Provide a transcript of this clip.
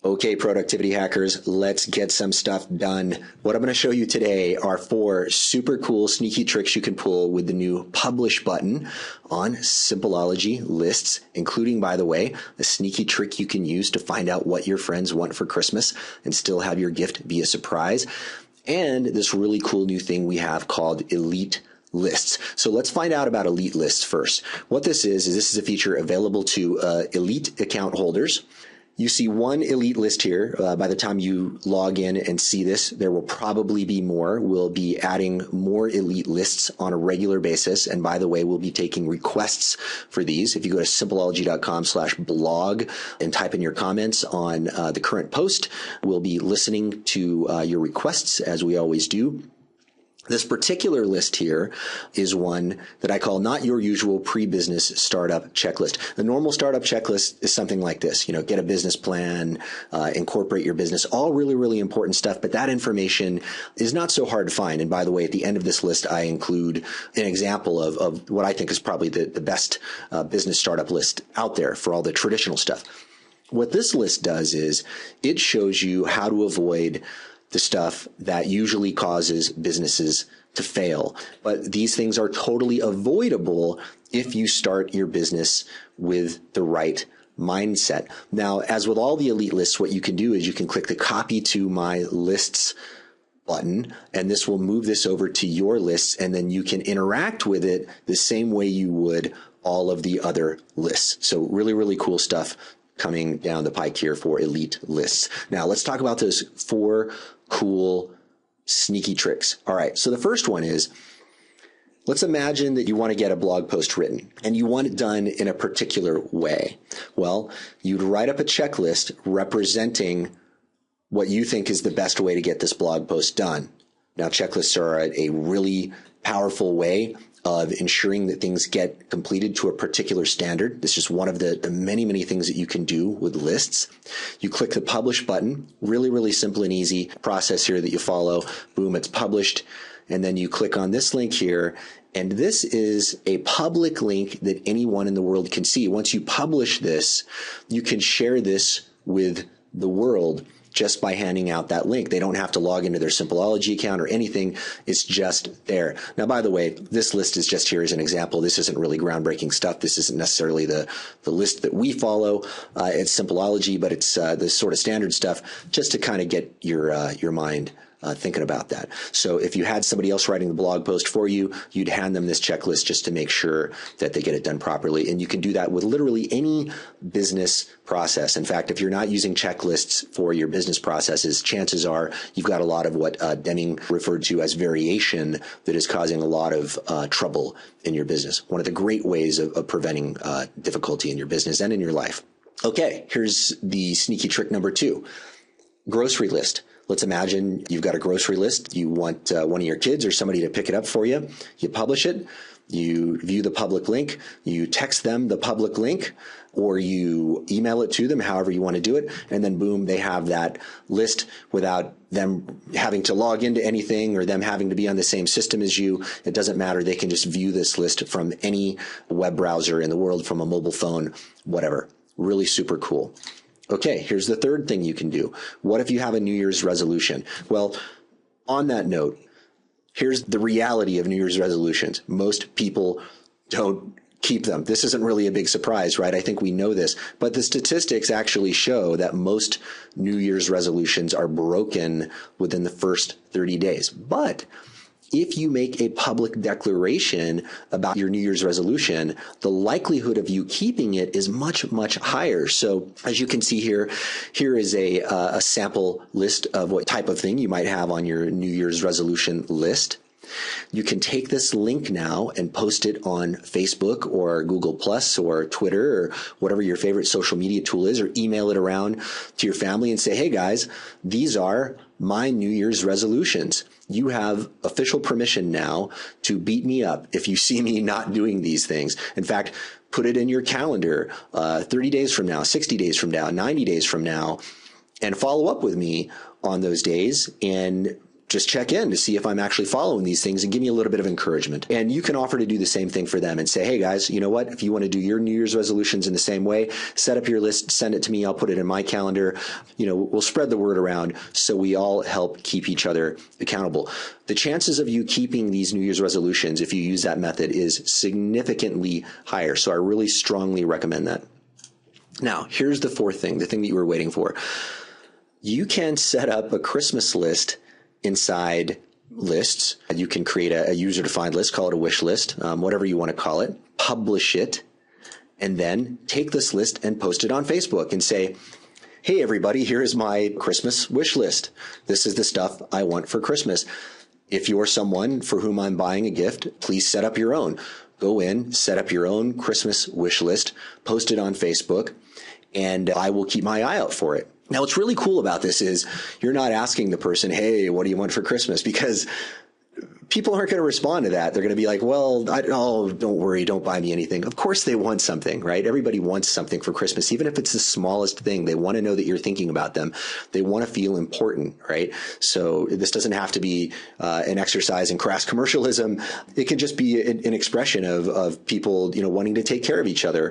Okay, productivity hackers, let's get some stuff done. What I'm going to show you today are 4 super cool sneaky tricks you can pull with the new publish button on Simpleology lists, including, by the way, a sneaky trick you can use to find out what your friends want for Christmas and still have your gift be a surprise. And this really cool new thing we have called Elite Lists. So let's find out about Elite Lists first. What this is a feature available to Elite account holders. You see one Elite list here. By the time you log in and see this, there will probably be more. We'll be adding more Elite lists on a regular basis. And by the way, we'll be taking requests for these. If you go to simpleology.com/blog and type in your comments on the current post, we'll be listening to your requests as we always do. This particular list here is one that I call not your usual pre-business startup checklist. The normal startup checklist is something like this, get a business plan, incorporate your business, all really, really important stuff. But that information is not so hard to find. And by the way, at the end of this list, I include an example of what I think is probably the best business startup list out there for all the traditional stuff. What this list does is it shows you how to avoid the stuff that usually causes businesses to fail. But these things are totally avoidable if you start your business with the right mindset. Now, as with all the Elite lists, what you can do is you can click the copy to my lists button, and this will move this over to your lists, and then you can interact with it the same way you would all of the other lists. So really, really cool stuff coming down the pike here for Elite lists. Now, let's talk about those 4 cool, sneaky tricks. All right. So the first one is, let's imagine that you want to get a blog post written and you want it done in a particular way. Well, you'd write up a checklist representing what you think is the best way to get this blog post done. Now, checklists are a really powerful way of ensuring that things get completed to a particular standard. This is one of the many, many things that you can do with lists. You click the publish button, really, really simple and easy process here that you follow. Boom, it's published. And then you click on this link here. And this is a public link that anyone in the world can see. Once you publish this, you can share this with the world just by handing out that link. They don't have to log into their Simpleology account or anything. It's just there. Now, by the way, this list is just here as an example. This isn't really groundbreaking stuff. This isn't necessarily the list that we follow at Simpleology, but it's the sort of standard stuff just to kind of get your mind thinking about that. So if you had somebody else writing the blog post for you, you'd hand them this checklist just to make sure that they get it done properly. And you can do that with literally any business process. In fact, if you're not using checklists for your business processes, chances are you've got a lot of what Deming referred to as variation that is causing a lot of trouble in your business. One of the great ways of preventing difficulty in your business and in your life. Okay, here's the sneaky trick number 2. Grocery list. Let's imagine you've got a grocery list. You want one of your kids or somebody to pick it up for you. You publish it. You view the public link. You text them the public link, or you email it to them, however you want to do it. And then boom, they have that list without them having to log into anything or them having to be on the same system as you. It doesn't matter. They can just view this list from any web browser in the world, from a mobile phone, whatever. Really super cool. Okay, here's the third thing you can do. What if you have a New Year's resolution? Well, on that note, here's the reality of New Year's resolutions. Most people don't keep them. This isn't really a big surprise, right? I think we know this, but the statistics actually show that most New Year's resolutions are broken within the first 30 days. But if you make a public declaration about your New Year's resolution, the likelihood of you keeping it is much, much higher. So as you can see here, here is a sample list of what type of thing you might have on your New Year's resolution list. You can take this link now and post it on Facebook or Google Plus or Twitter or whatever your favorite social media tool is, or email it around to your family and say, hey guys, these are my New Year's resolutions. You have official permission now to beat me up if you see me not doing these things. In fact, put it in your calendar 30 days from now, 60 days from now, 90 days from now, and follow up with me on those days and just check in to see if I'm actually following these things and give me a little bit of encouragement. And you can offer to do the same thing for them and say, hey guys, you know what? If you want to do your New Year's resolutions in the same way, set up your list, send it to me. I'll put it in my calendar. We'll spread the word around so we all help keep each other accountable. The chances of you keeping these New Year's resolutions, if you use that method, is significantly higher. So I really strongly recommend that. Now, here's the fourth thing, the thing that you were waiting for. You can set up a Christmas list inside lists. You can create a user-defined list, call it a wish list, whatever you want to call it, publish it, and then take this list and post it on Facebook and say, hey, everybody, here is my Christmas wish list. This is the stuff I want for Christmas. If you're someone for whom I'm buying a gift, please set up your own. Go in, set up your own Christmas wish list, post it on Facebook, and I will keep my eye out for it. Now, what's really cool about this is you're not asking the person, hey, what do you want for Christmas? Because people aren't going to respond to that. They're going to be like, well, don't worry, don't buy me anything. Of course they want something, right? Everybody wants something for Christmas, even if it's the smallest thing. They want to know that you're thinking about them. They want to feel important, right? So this doesn't have to be an exercise in crass commercialism. It can just be an expression of people, wanting to take care of each other.